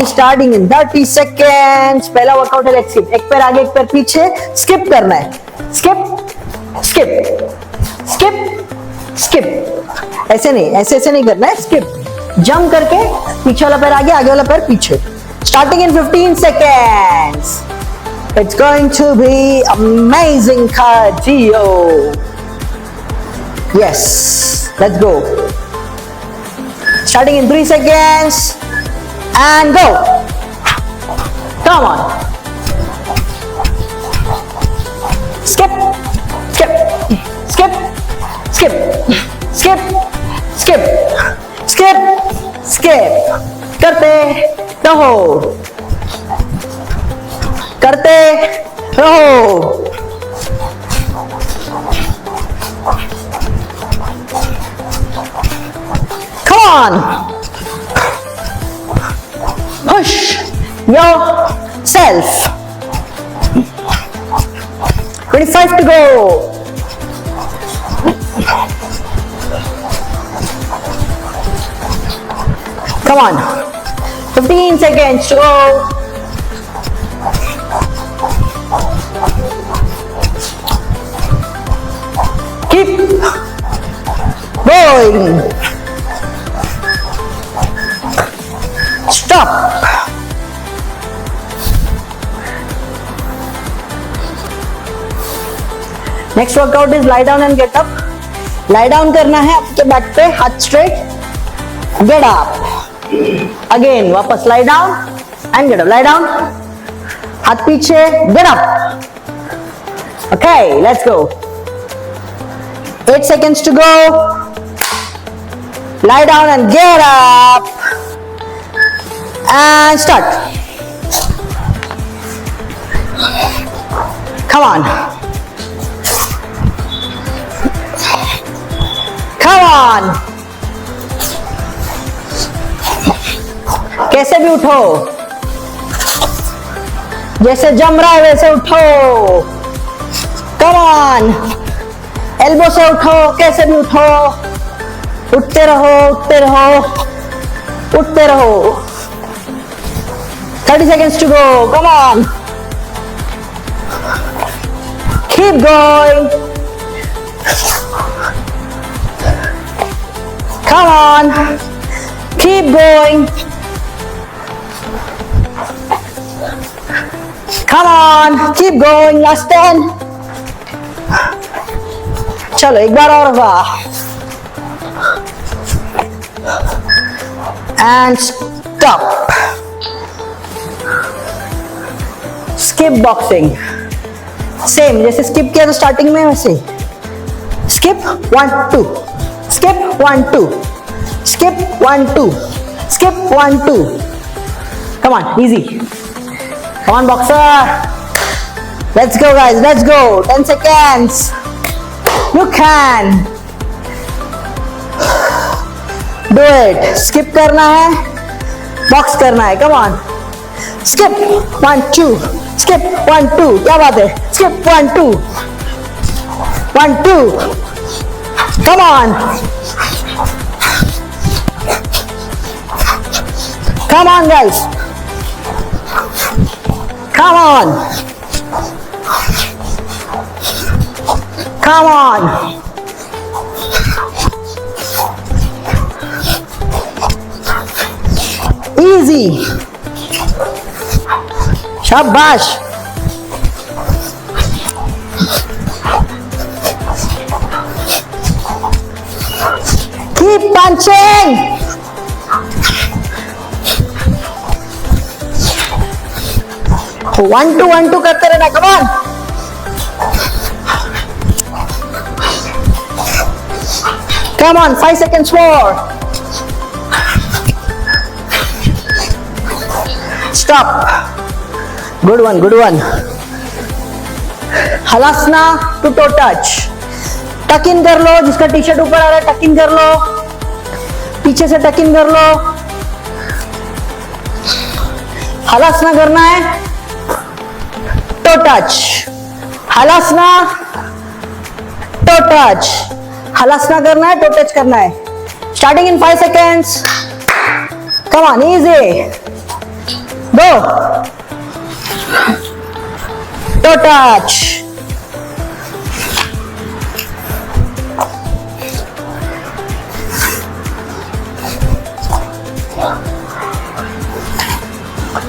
Starting in 30 seconds. पहला workout है leg skip, एक पैर आगे एक पैर पीछे, स्किप करना है, स्किप स्किप स्किप स्किप, ऐसे नहीं, ऐसे नहीं करना है, स्किप, जंप करके पीछे वाला पैर आगे, आगे वाला पैर पीछे। Starting in 15 seconds. It's going to be amazing cardio. Yes, let's go. Starting in 3 seconds and go. Come on. Skip, skip, skip, skip, skip, skip, skip, skip. करते रहो, करते रहो। Come on, push yourself. 25 to go. Come on, 15 seconds to go. Keep going. Stop. Next workout is lie down and get up. Lie down करना है आपके back पे, हाथ straight, get up. Again वापस lie down and get up. Lie down, हाथ पीछे, get up. Okay, let's go. 8 seconds to go. Lie down and get up. And start. Come on. Come on. कैसे भी उठो, जैसे जम रहा है वैसे उठो। Come on. एल्बो से उठो, कैसे भी उठो, उठते रहो, उठते रहो, उठते रहो। 30 seconds to go. Come on. Keep going. Come on. Keep going. Come on. Keep going. Last 10. चलो एक बार और होगा। And stop. Skip boxing. Same जैसे skip किया तो starting में वैसे। Skip 1 2. Skip 1 2. Skip 1 2. Skip 1 2. Come on, easy. Come on, boxer. Let's go, guys. Let's go. 10 seconds. You can do it. Skip करना है, box करना है. Come on. Skip 1 2. Skip 1 2. क्या बात है? Skip 1 2. 1 2. Come on. Come on, guys. Come on. Come on. Easy. Shabash. Keep punching. One two करते रहना. Come on. Come on, 5 seconds more. Stop. Good one, good one. Halasana to toe touch. टक इन कर लो, जिसका T shirt ऊपर आ रहा है टक इन कर लो, पीछे से टक इन कर लो। हलासना करना है, to touch, halasana to touch, halasana करना है, टो टच करना है। Starting in 5 seconds. Come on, easy. Go. Toe touch.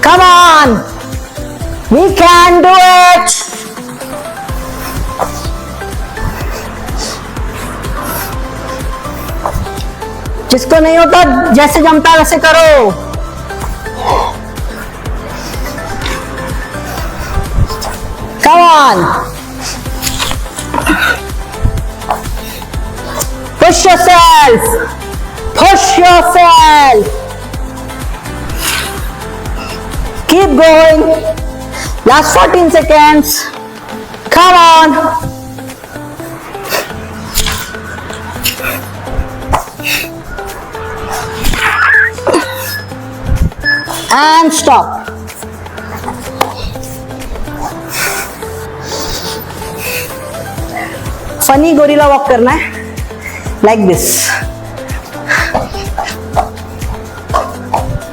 Come on. We can do it. जिसको नहीं होता जैसे जमता वैसे करो. Come on. Push yourself. Push yourself. Keep going. Last 14 seconds. Come on. And stop. Funny gorilla walk करना है, like this.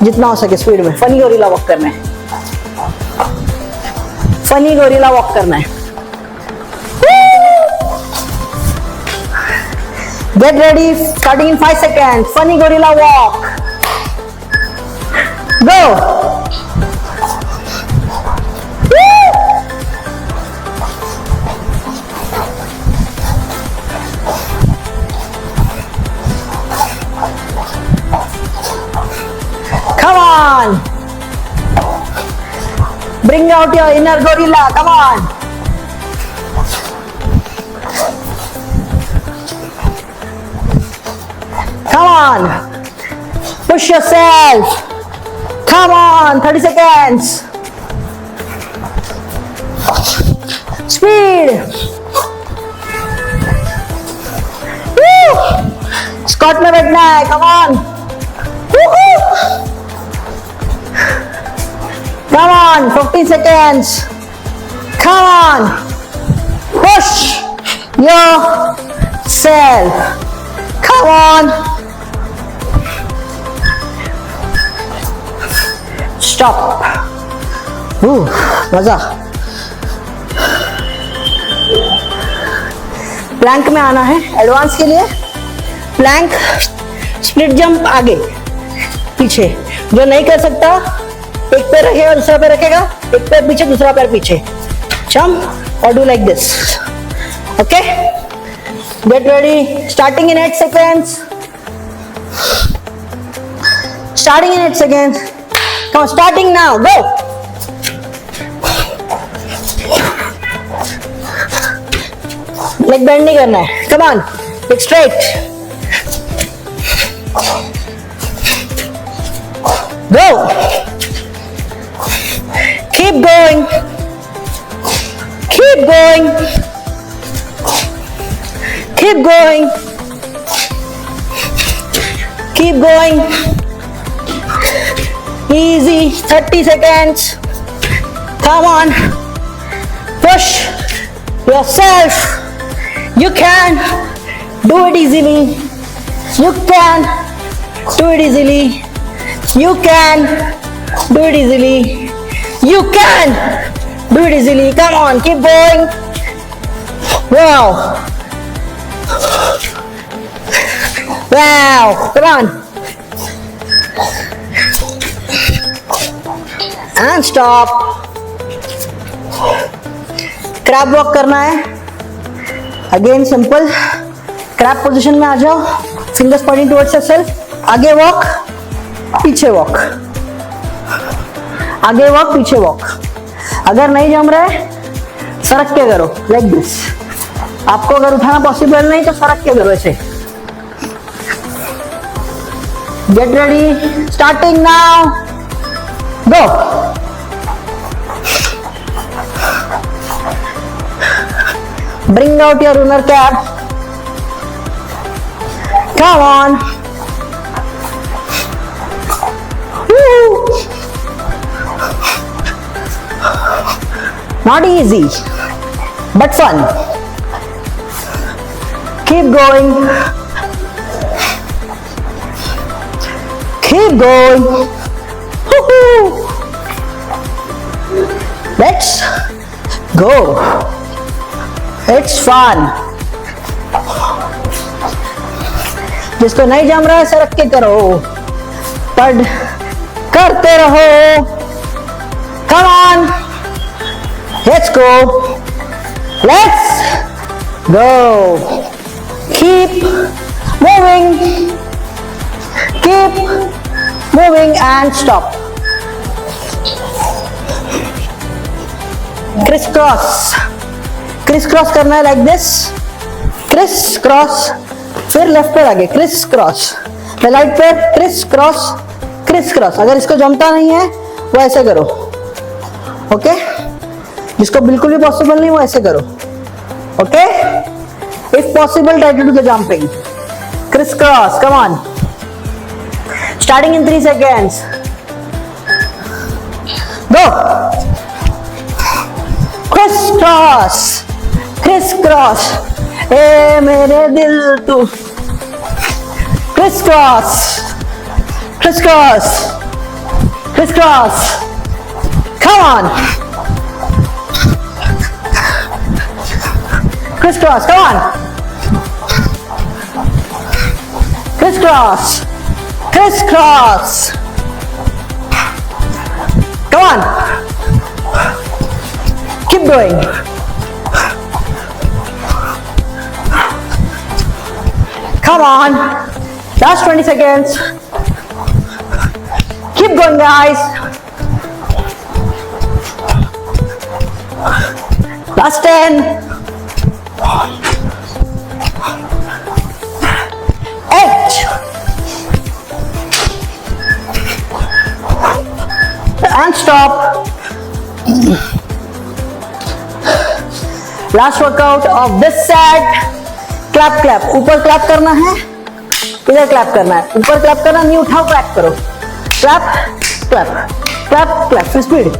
जितना हो सके स्पीड में फनी गोरिल्ला वॉक करना है. फनी गोरिल्ला वॉक करना है. Get ready. Starting in 5 seconds. Funny gorilla walk. Go. Come on. Bring out your inner gorilla. Come on. Come on. Push yourself. Come on. 30 seconds. Speed. Woo. Squat में बैठना है. Come on. Come on, 15 seconds. Come on. Push yourself. Come on. Stop. मजा. Planck में आना है advance के लिए. Planck, split jump आगे पीछे. जो नहीं कर सकता एक पैर रखेगा दूसरा पैर रखेगा, एक पैर पीछे दूसरा पैर पीछे. जंप और do like this. Okay, get ready. Starting in 8 seconds. Starting in 8 seconds. Come on, starting now. Go. Leg bend नहीं करना है. Come on, leg straight. Go. Keep going. Keep going. Keep going. Keep going. Easy. 30 seconds. Come on. Push yourself. You can do it easily. You can do it easily. You can do it easily. You can do it easily. Come on, keep going. Wow. Wow. Come on. And stop. Crab walk करना है. Again simple. Crab position में आ जाओ. Fingers pointing towards yourself. आगे walk, पीछे walk. आगे walk, पीछे walk. अगर नहीं जम रहा है सरक के करो, लाइक दिस. आपको अगर उठाना पॉसिबल नहीं तो सरक के करो ऐसे. Get ready. Starting now. Go. Bring out your lunar cap. Come on. Woo. Not easy, but fun. Keep going. Keep going. Woo-hoo. Let's go. It's fun. जिसको नहीं जम रहा है ऐसे रख के करो, पर करते रहो. Come on. Let's go. Let's go. Keep moving. Keep moving and stop. Crisscross. Crisscross करना है like this. Crisscross. फिर लेफ्ट पैर आगे. Crisscross. फिर राइट पैर. Crisscross. Crisscross. अगर इसको जमता नहीं है वो ऐसे करो. ओके? जिसको बिल्कुल भी पॉसिबल नहीं वो ऐसे करो. Okay? If possible, try to do the jumping. Crisscross. Come on. Starting in 3 seconds. Go. Crisscross. Crisscross. ए मेरे दिल तू. Crisscross. Crisscross. Crisscross. Come on. Crisscross. Come on. Crisscross. Crisscross. Come on. Keep going. Come on. Last 20 seconds. Keep going, guys. Last 10. 8. And stop. Last workout of this set. Clap, clap. ऊपर clap करना है, इधर clap करना है. ऊपर clap करना नहीं, उठाओ clap करो. Clap, clap, clap, clap. फिर speed.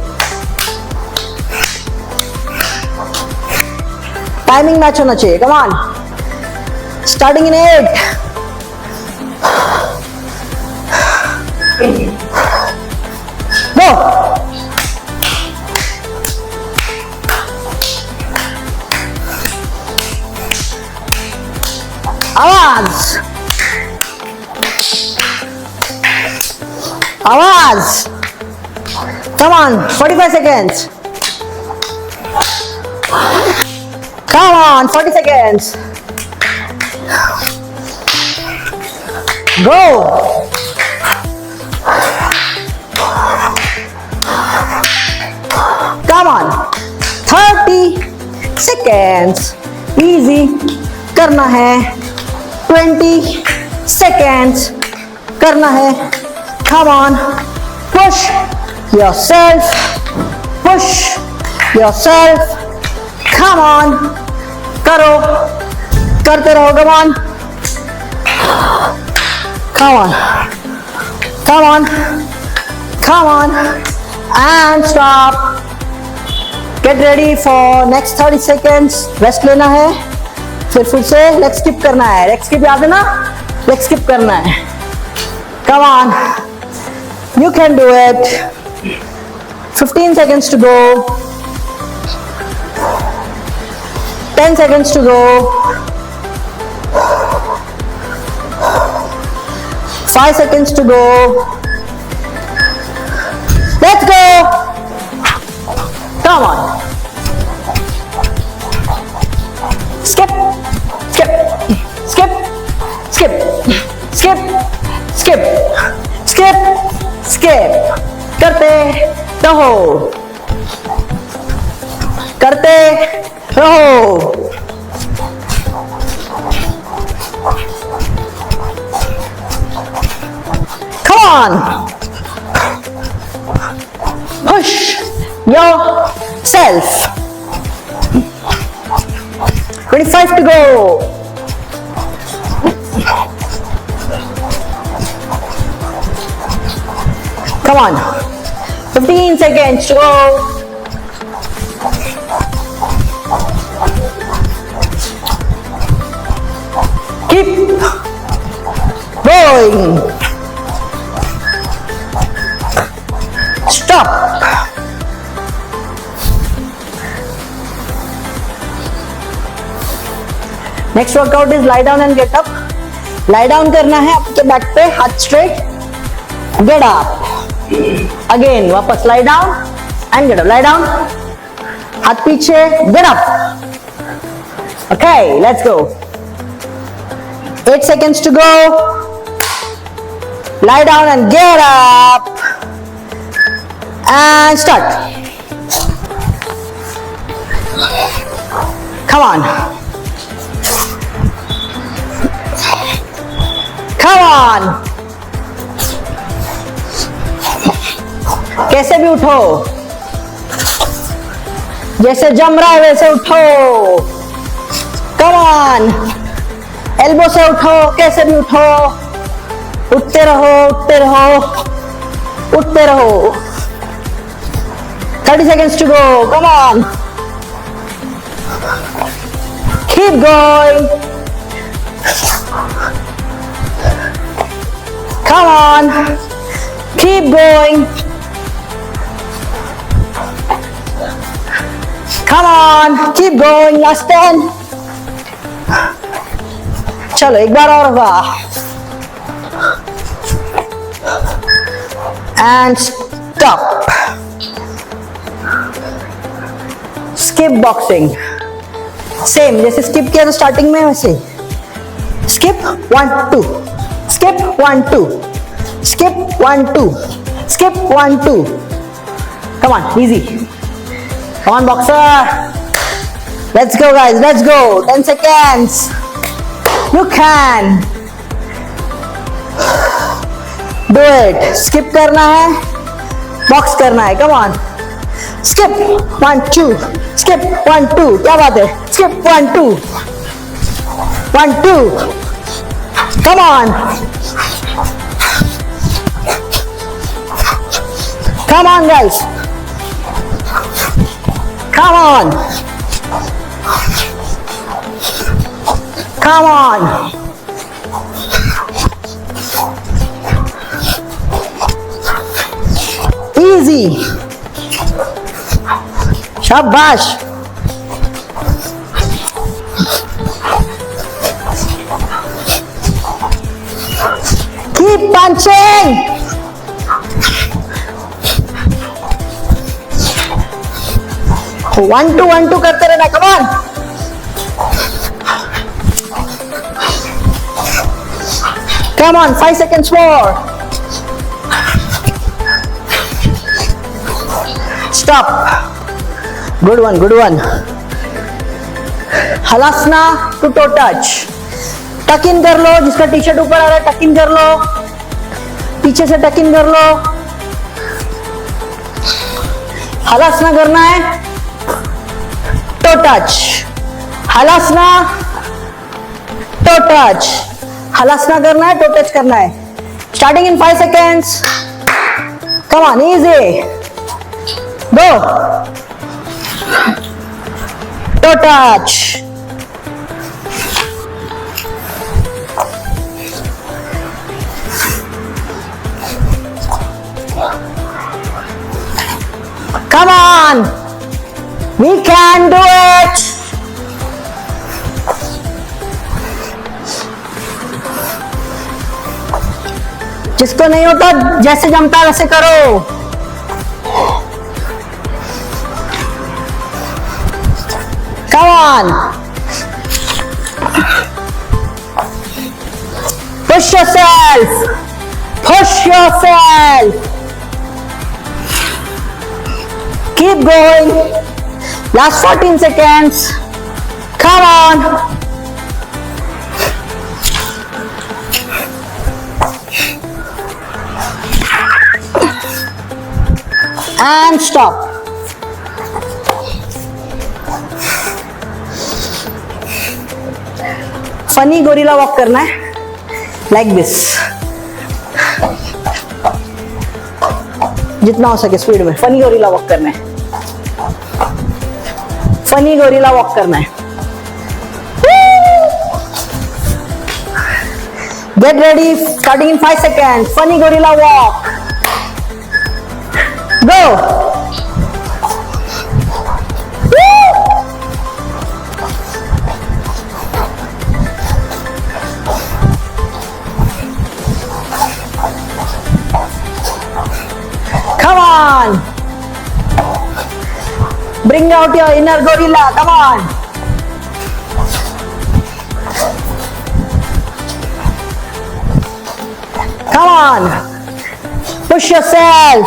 Timing match होना चाहिए. Come on. Starting in 8. Go. आवाज. आवाज. Come on. 45 seconds. Come on. 40 seconds. Go. Come on. 30 seconds. Easy करना है. 20 seconds करना है. Come on. Push yourself. Push yourself. Come on. करो. करते रहो. Come on. Come on. Come on. Come on. And stop. Get ready for next 30 seconds. Rest लेना है. फिर से लेग स्किप करना है. लेग स्किप याद है ना? लेग स्किप करना है. Come on. You can do it. 15 seconds to go. 10 seconds to go. 5 seconds to go. Let's go. Come on. Skip, skip, skip, skip, skip, skip, skip, skip. करते रहो. करते रहो. Come on. Push yourself. 25 to go. Come on. 15 seconds to go. Keep going. Stop. Next workout is lie down and get up. Lie down करना है आपके back पे, हाथ straight, get up again, वापस lie down and get up, lie down, हाथ पीछे, get up. Okay, let's go. 8 seconds to go. Lie down and get up and start. Come on. Come on. कैसे भी उठो, जैसे जम रहा है वैसे उठो. Come on. एल्बो से उठो, कैसे भी उठो, उठते रहो, उठते रहो, उठते रहो. 30 seconds to go. Come on. Keep going. Come on. Keep going. Come on. Keep going. Last 10. चलो एक बार और होगा. And stop. Skip boxing. Same जैसे स्किप किया तो स्टार्टिंग में वैसे. Skip 1 2, skip 1 2, skip 1 2, skip 1 2. Come on, easy. Come on boxer. Let's go guys, let's go. 10 seconds. You can do it. Skip करना है, बॉक्स करना है. Come on. Skip 1 2. Skip 1 2. क्या बात है? Skip 1 2. 1 2. Come on. Come on, guys. Come on. Come on. Easy. Shabash. Keep punching. One two करते रहना. Come on. Come on, 5 seconds more. Stop. Good one, good one. Halasana to toe touch. टक इन कर लो, जिसका T shirt ऊपर आ रहा है टक इन कर लो, पीछे से टक इन कर लो. हलासना करना है, toe touch. Halasana, toe touch. Halasana करना है, टो टच करना है. Starting in 5 seconds. Come on, easy. Go. Toe touch. Come on, we can do it. जिसको नहीं होता जैसे जमता वैसे करो. Come on. Push yourself. Push yourself. Keep going. Last 14 seconds. Come on. And stop. Funny gorilla walk करना है, like this. जितना हो सके स्पीड में फनी गोरिल्ला वॉक करना है. फनी गोरिल्ला वॉक करना है. Get ready. Starting in 5 seconds. Funny gorilla walk. Go. Bring out your inner gorilla. Come on. Come on. Push yourself.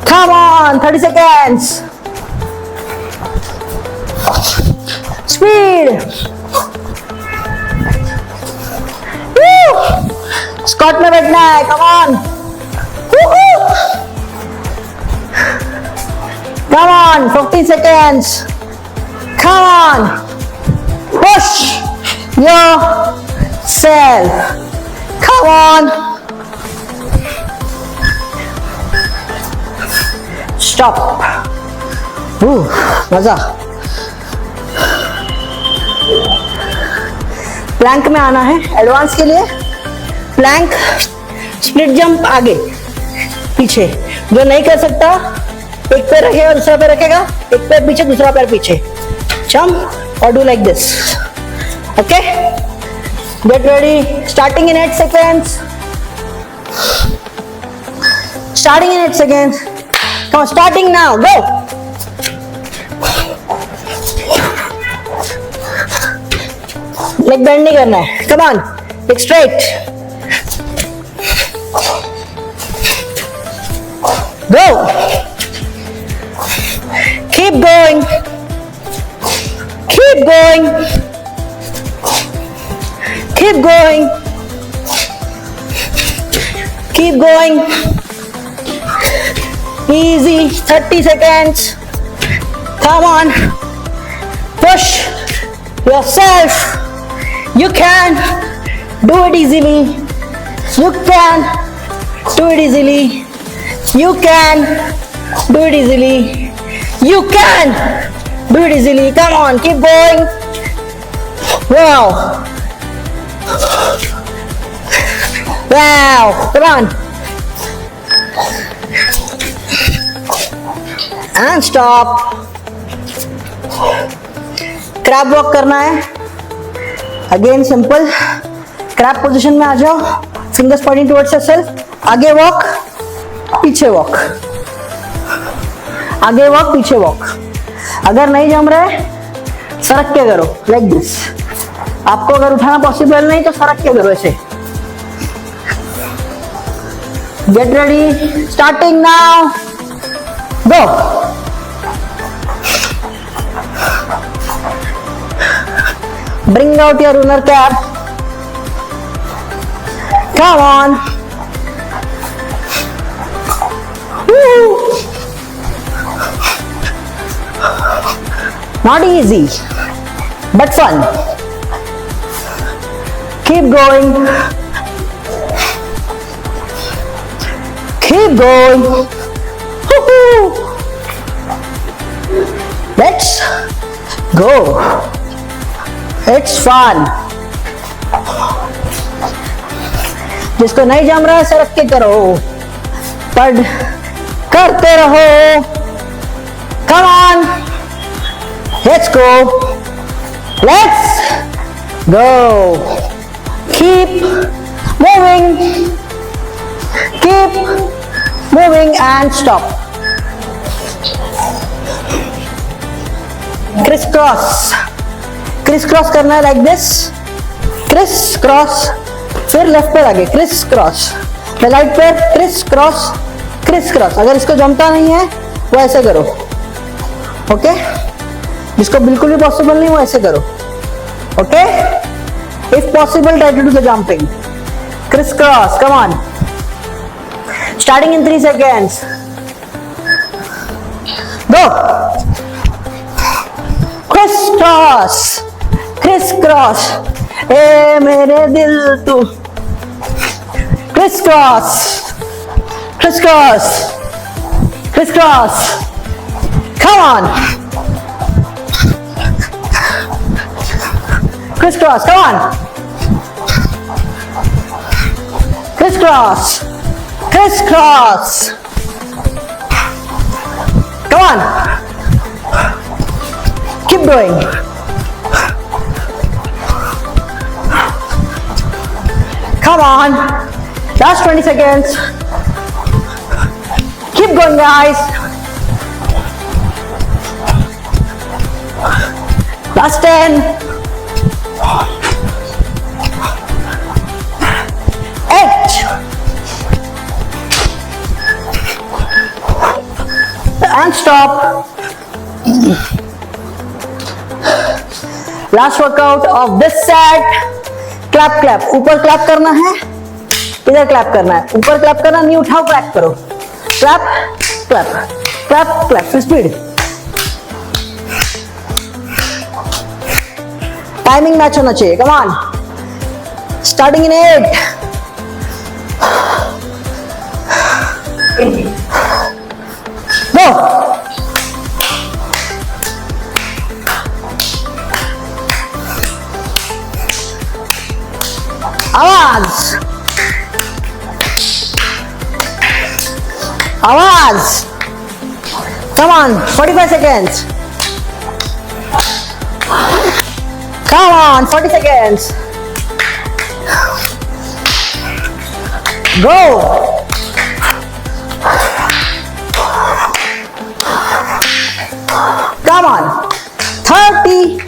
Come on. 30 seconds. Speed. Woo. Squat में बैठना है. Come on. Woo-hoo. Come on. 15 seconds. Come on. Push yourself. Come on. Stop. मजा. Planck में आना है advance के लिए. Planck, split jump आगे पीछे. जो नहीं कर सकता एक पैर रखेगा दूसरा पैर रखेगा, एक पैर पीछे दूसरा पैर पीछे. जंप और do like this. Okay, get ready. Starting in 8 seconds. Starting in 8 seconds. Come on, starting now. Go. Leg bend नहीं करना है. Come on, leg straight. Go. Keep going. Keep going. Keep going. Keep going. Easy. 30 seconds. Come on. Push yourself. You can do it easily. You can do it easily. You can do it easily. You can do it easily. Come on, keep going. Wow. Wow. Come on. And stop. Crab walk करना है. Again simple. Crab position में आ जाओ. Fingers pointing towards yourself. आगे walk, पीछे walk. आगे walk, पीछे walk. अगर नहीं जम रहे सरक के करो लाइक दिस. आपको अगर उठाना पॉसिबल नहीं तो सरक के करो ऐसे. Get ready. Starting now. Go. Bring out your lunar cap. Come on. Woo. Not easy, but fun. Keep going. Keep going. Woo-hoo. Let's go. It's fun. जिसको नहीं जम रहा है सरक के करो, पर करते रहो. Come on. Let's go. Let's go. Keep moving. Keep moving and stop. Crisscross. Criss cross करना है लाइक दिस. Criss cross. फिर लेफ्ट पैर आगे क्रिस क्रॉस. राइट पैर क्रिस क्रॉस. Criss cross. अगर इसको जमता नहीं है वो ऐसे करो. ओके, जिसको बिल्कुल भी पॉसिबल नहीं वो ऐसे करो. Okay, if possible try to do the jumping. Criss cross. Come on. Starting in 3 seconds. Go. Criss cross. Criss cross. ए मेरे दिल तू. Criss cross. Criss cross. Criss cross. Come on. Criss cross. Come on. Criss cross. Criss cross. Come on. Keep going. Come on. Last 20 seconds. Keep going, guys. Last 10. 8. And stop. Last workout of this set. Clap clap. ऊपर clap करना है, इधर clap करना है. ऊपर clap करना नहीं, उठाओ clap करो. Clap clap clap clap. Full speed. Timing match होना चाहिए. Come on. Starting in 8. Go. आवाज आवाज. Come on, 45 seconds. Come on, 40 seconds. Go. Come on, 30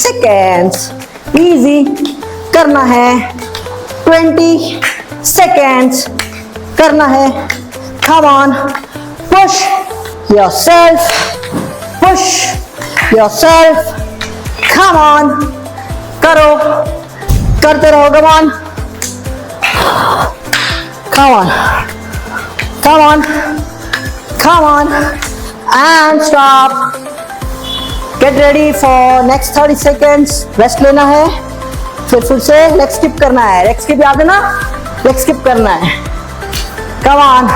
seconds. Easy करना है. 20 seconds करना है. Come on, push yourself, push yourself. Come on, करो, करते रहो. Come on, come on, come on, come on, and stop. Get ready for next 30 seconds. Rest लेना है. फिर से लेग स्किप करना है. लेग स्किप याद है ना? लेग स्किप करना है. Come on,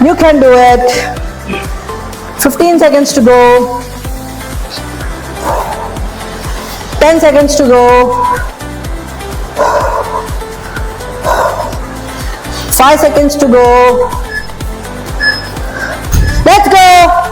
you can do it. 15 seconds to go. 10 seconds to go. 5 seconds to go. Let's go.